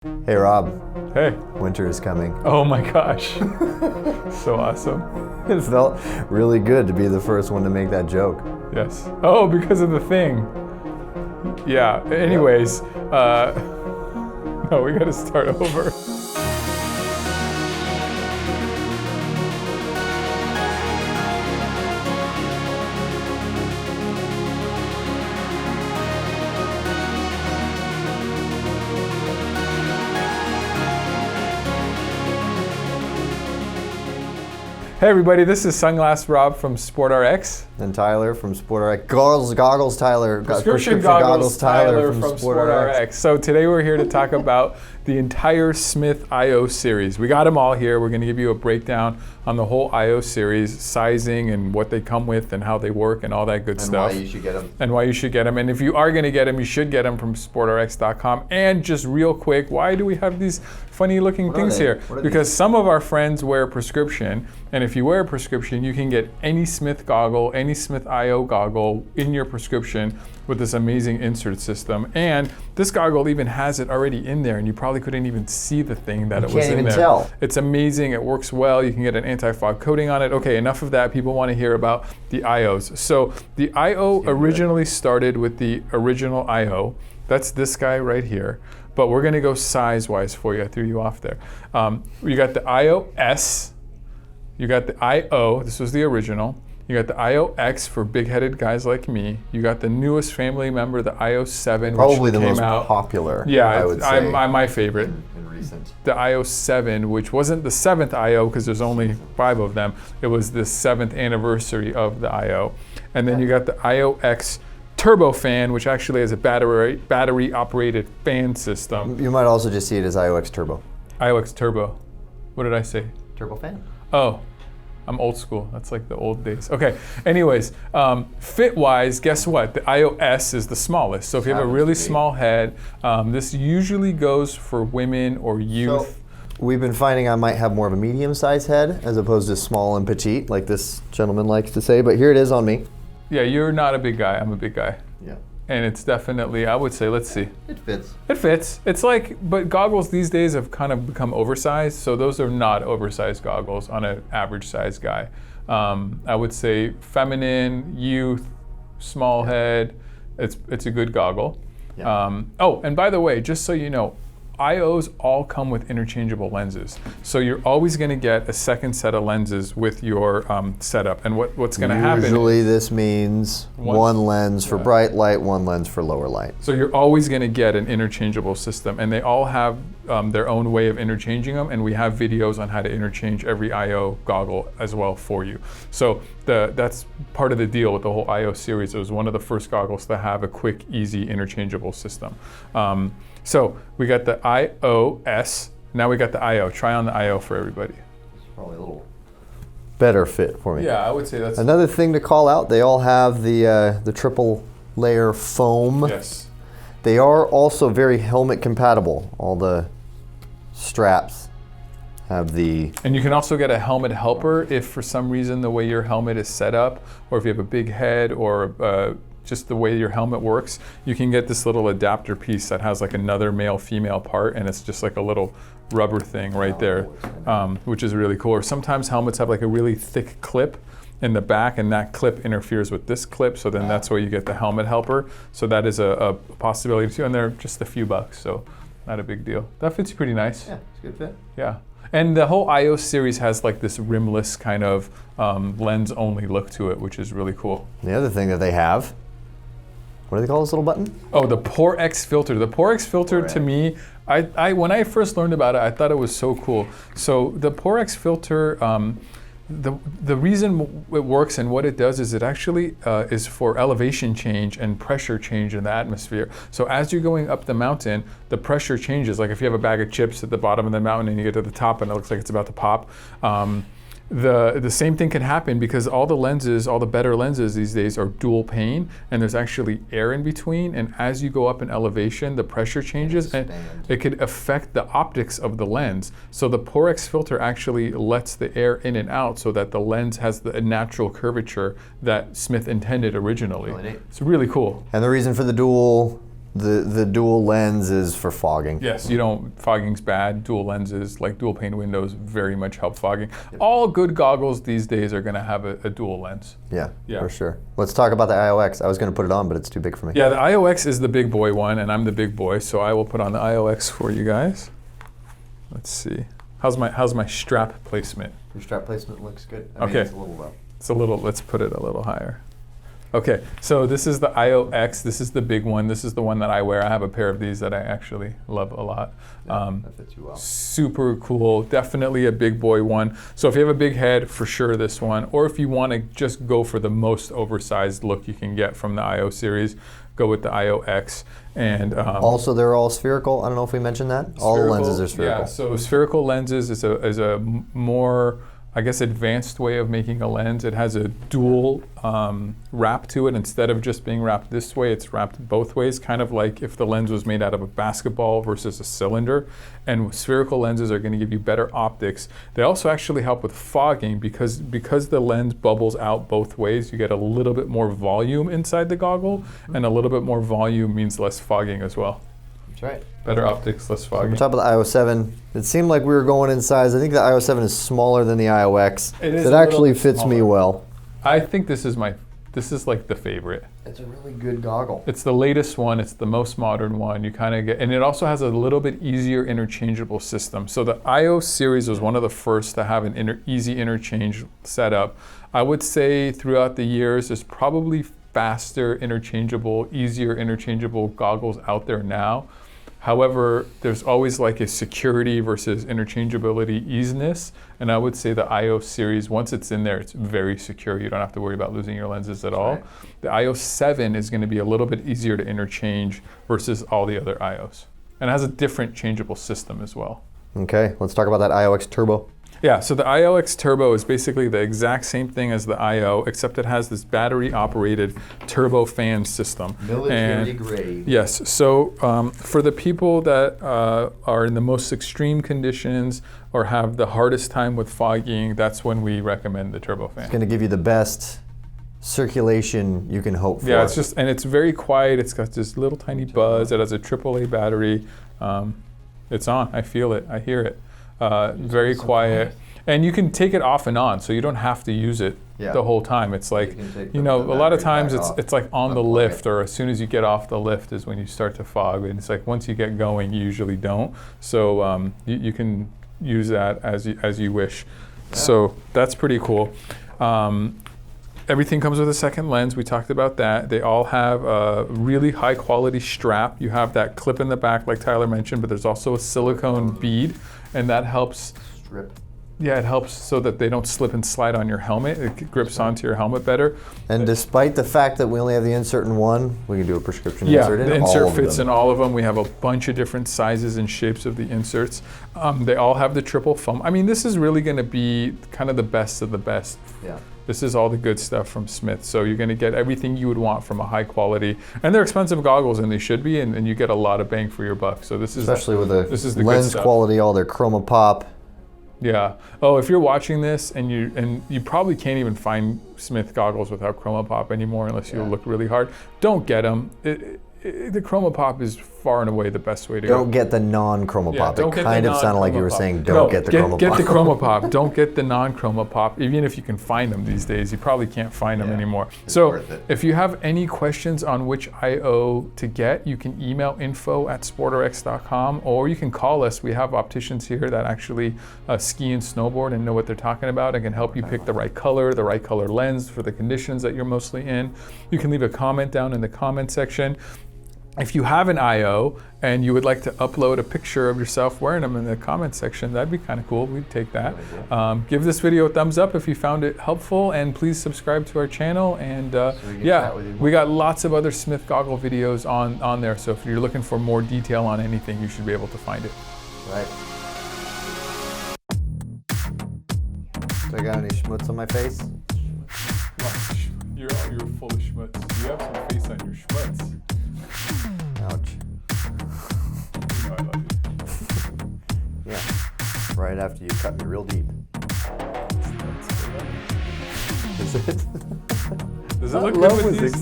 Hey Rob, Hey. winter is coming. Oh my gosh. So awesome. It felt really good to be the first one to make that joke. Yes. Oh, because of the thing. Yeah. Anyways, no, we gotta start over. Hey everybody, this is Sunglass Rob from SportRx. And Tyler from SportRx. Goggles Tyler. Prescription goggles Tyler from SportRx. So today we're here to talk about the entire Smith IO series. We got them all here. We're going to give you a breakdown on the whole IO series, sizing and what they come with and how they work and all that good stuff. And why you should get them. And why you should get them. And if you are going to get them, you should get them from SportRx.com. And just real quick, why do we have these funny looking things here? Because some of our friends wear prescription. And if you wear a prescription, you can get any Smith goggle, any Smith IO goggle in your prescription with this amazing insert system. And this goggle even has it already in there, and you probably couldn't even see the thing that it was in there. You can't even tell. It's amazing. It works well. You can get an anti-fog coating on it. Okay, enough of that. People want to hear about the IOs. So the IO originally started with the original IO. That's this guy right here. But we're going to go size-wise for you. I threw you off there. You got the IOS. You got the IO, this was the original. You got the IOX for big-headed guys like me. You got the newest family member, the IO7, Probably which the came most out. popular, Yeah, I would say. I'm my favorite. In recent. The IO7, which wasn't the 7th IO because there's only 5 of them. It was the 7th anniversary of the IO. And then you got the IOX Turbo Fan, which actually has a battery-operated fan system. You might also just see it as IOX Turbo. IOX Turbo. What did I say? Turbo fan. Oh, I'm old school. That's like the old days. Okay, anyways, fit-wise, guess what? The IOS is the smallest. So if you have a really small head, this usually goes for women or youth. So we've been finding I might have more of a medium-sized head as opposed to small and petite, like this gentleman likes to say, but here it is on me. Yeah, you're not a big guy. I'm a big guy. Yeah. And it's definitely, I would say, let's see. It fits. It fits. It's like, but goggles these days have kind of become oversized, so those are not oversized goggles on an average size guy. I would say feminine, youth, small head, it's a good goggle. Yeah. Oh, and by the way, just so you know, IOs all come with interchangeable lenses. So you're always going to get a second set of lenses with your setup. And what's going to happen? Usually this means one lens for bright light, one lens for lower light. So you're always going to get an interchangeable system. And they all have their own way of interchanging them. And we have videos on how to interchange every IO goggle as well for you. So that's part of the deal with the whole IO series. It was one of the first goggles to have a quick, easy, interchangeable system. So we got the IOS, now we got the IO. Try on the IO for everybody. It's probably a little better fit for me. Yeah, I would say that's... Another thing to call out, they all have the triple layer foam. Yes. They are also very helmet compatible. All the straps have the... And you can also get a helmet helper if for some reason the way your helmet is set up, or if you have a big head or just the way your helmet works, you can get this little adapter piece that has like another male-female part, and it's just like a little rubber thing right there, which is really cool. Or sometimes helmets have like a really thick clip in the back, and that clip interferes with this clip, so then that's where you get the helmet helper. So that is a possibility too, and they're just a few bucks, so not a big deal. That fits pretty nice. Yeah, it's a good fit. Yeah. And the whole IO series has like this rimless kind of lens-only look to it, which is really cool. The other thing that they have, what do they call this little button? Oh, the SportRx filter. The SportRx filter to me, I when I first learned about it, I thought it was so cool. So the SportRx filter, the reason it works and what it does is it actually is for elevation change and pressure change in the atmosphere. So as you're going up the mountain, the pressure changes. Like if you have a bag of chips at the bottom of the mountain and you get to the top and it looks like it's about to pop, the same thing can happen because all the lenses, all the better lenses these days are dual pane, and there's actually air in between, and as you go up in elevation, the pressure changes and it could affect the optics of the lens. So the SportRx filter actually lets the air in and out so that the lens has the natural curvature that Smith intended originally. Really neat. It's really cool. And the reason for the dual the dual lens is for fogging. Yes, fogging's bad. Dual lenses, like dual pane windows, very much help fogging. All good goggles these days are gonna have a dual lens. Yeah, for sure. Let's talk about the IOX. I was gonna put it on, but it's too big for me. Yeah, the IOX is the big boy one, and I'm the big boy, so I will put on the IOX for you guys. Let's see. How's my strap placement? Your strap placement looks good. I mean, it's a little low. It's a little, let's put it a little higher. Okay, so this is the IOX. This is the big one. This is the one that I wear. I have a pair of these that I actually love a lot. That fits you well. Super cool. Definitely a big boy one. So if you have a big head, for sure this one. Or if you want to just go for the most oversized look you can get from the IO series, go with the IOX. And also, they're all spherical. I don't know if we mentioned that. All the lenses are spherical. Yeah, so spherical lenses is a more, I guess, advanced way of making a lens. It has a dual wrap to it. Instead of just being wrapped this way, it's wrapped both ways, kind of like if the lens was made out of a basketball versus a cylinder. And spherical lenses are going to give you better optics. They also actually help with fogging because the lens bubbles out both ways. You get a little bit more volume inside the goggle, and a little bit more volume means less fogging as well. That's right. Better optics, less fogging. On top of the IO7, it seemed like we were going in size. I think the IO7 is smaller than the IOX. It actually fits me well. I think this is like the favorite. It's a really good goggle. It's the latest one. It's the most modern one. You kind of get, and it also has a little bit easier interchangeable system. So the IO series was one of the first to have an easy interchange setup. I would say throughout the years, there's probably faster interchangeable, easier interchangeable goggles out there now. However, there's always like a security versus interchangeability easiness, and I would say the IO series, once it's in there, it's very secure. You don't have to worry about losing your lenses at all. Right. The IO7 is going to be a little bit easier to interchange versus all the other IOs, and it has a different changeable system as well. Okay, let's talk about that IOX Turbo. Yeah, so the IOX Turbo is basically the exact same thing as the IO, except it has this battery-operated turbo fan system. Military grade. Yes, so for the people that are in the most extreme conditions or have the hardest time with fogging, that's when we recommend the turbo fan. It's going to give you the best circulation you can hope for. Yeah, it's very quiet. It's got this little tiny buzz. It has a AAA battery. It's on. I feel it. I hear it. Very quiet, and you can take it off and on, so you don't have to use it the whole time. It's like, a lot of times it's like on the lift, or as soon as you get off the lift is when you start to fog, and it's like once you get going, you usually don't. So you can use that as you wish. Yeah. So that's pretty cool. Everything comes with a second lens. We talked about that. They all have a really high quality strap. You have that clip in the back like Tyler mentioned, but there's also a silicone bead, and that helps strip. Yeah, it helps so that they don't slip and slide on your helmet. It grips onto your helmet better. And despite the fact that we only have the insert in one, we can do a prescription insert in all of them. The insert fits in all of them. We have a bunch of different sizes and shapes of the inserts. They all have the triple foam. I mean, this is really going to be kind of the best of the best. Yeah. This is all the good stuff from Smith. So you're going to get everything you would want from a high quality, and they're expensive goggles, and they should be, and you get a lot of bang for your buck. So this is especially with the lens quality, all their chroma pop. Yeah. Oh, if you're watching this and you probably can't even find Smith goggles without chroma pop anymore unless you look really hard, don't get them. The chroma pop is far and away the best way to go. Don't get the non-chroma pop. It kind of sounded like you were saying don't get the chroma pop. Get the chroma pop. Don't get the non-chroma pop. Even if you can find them these days, you probably can't find them anymore. So if you have any questions on which IO to get, you can email info@sportrx.com, or you can call us. We have opticians here that actually ski and snowboard and know what they're talking about and can help you pick the right color lens for the conditions that you're mostly in. You can leave a comment down in the comment section. If you have an IO and you would like to upload a picture of yourself wearing them in the comment section, that'd be kind of cool. We'd take that. Give this video a thumbs up if you found it helpful, and please subscribe to our channel. And we got lots of other Smith goggle videos on there. So if you're looking for more detail on anything, you should be able to find it. Right. Do I got any schmutz on my face? You're full of schmutz. You have some face on your schmutz. Ouch. You know I love you. Yeah. Right after you cut me real deep. Is it? Does it look good with these?